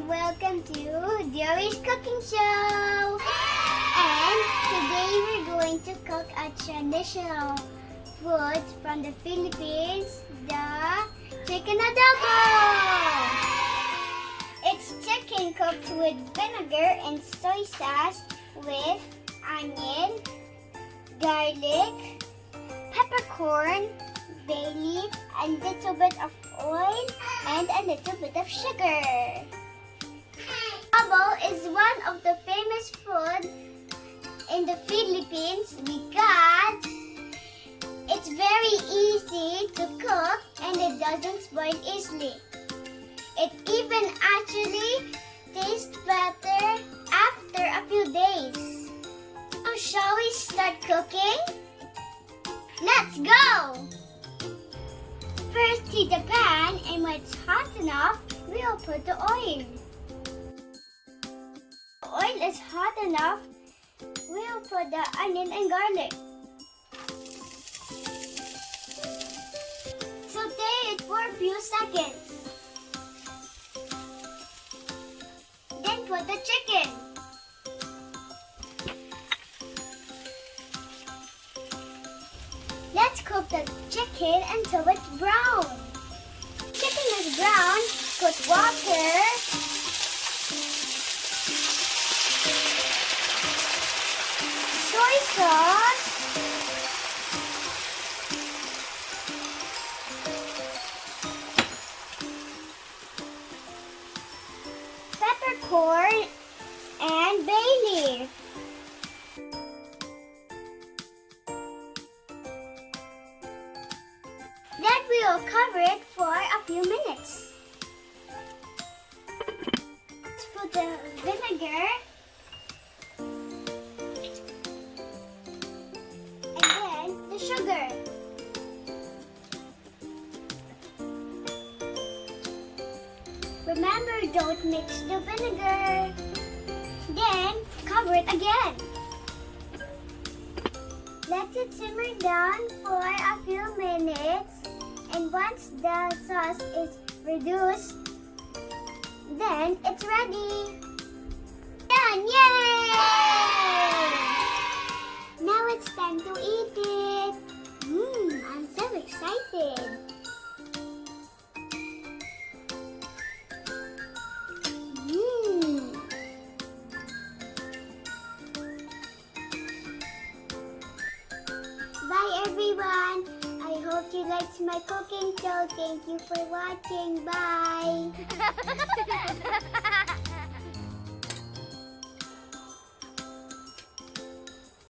welcome to Joey's Cooking Show! And today we're going to cook a traditional food from the Philippines, the Chicken Adobo! It's chicken cooked with vinegar and soy sauce with onion, garlic, peppercorn, bay leaf, a little bit of oil, and a little bit of sugar. Adobo is one of the famous food in the Philippines because it's very easy to cook and it doesn't spoil easily. It even actually tastes better after a few days. So shall we start cooking? Let's go! First, heat the pan, and when it's hot enough, we'll put the oil. The oil is hot enough, we'll put the onion and garlic. Saute it for a few seconds. Then put the chicken. Let's cook the chicken until it's brown. Chicken is brown, put water, soy sauce, peppercorn, and bay leaf. Then we will cover it for a few minutes. Let's put the vinegar and then the sugar. Remember, don't mix the vinegar. Then cover it again. Let it simmer down for a few minutes. And once the sauce is reduced, then it's ready. Done! Yay! Now it's time to eat it. I'm so excited. Bye everyone. I hope you liked my cooking show. Thank you for watching. Bye.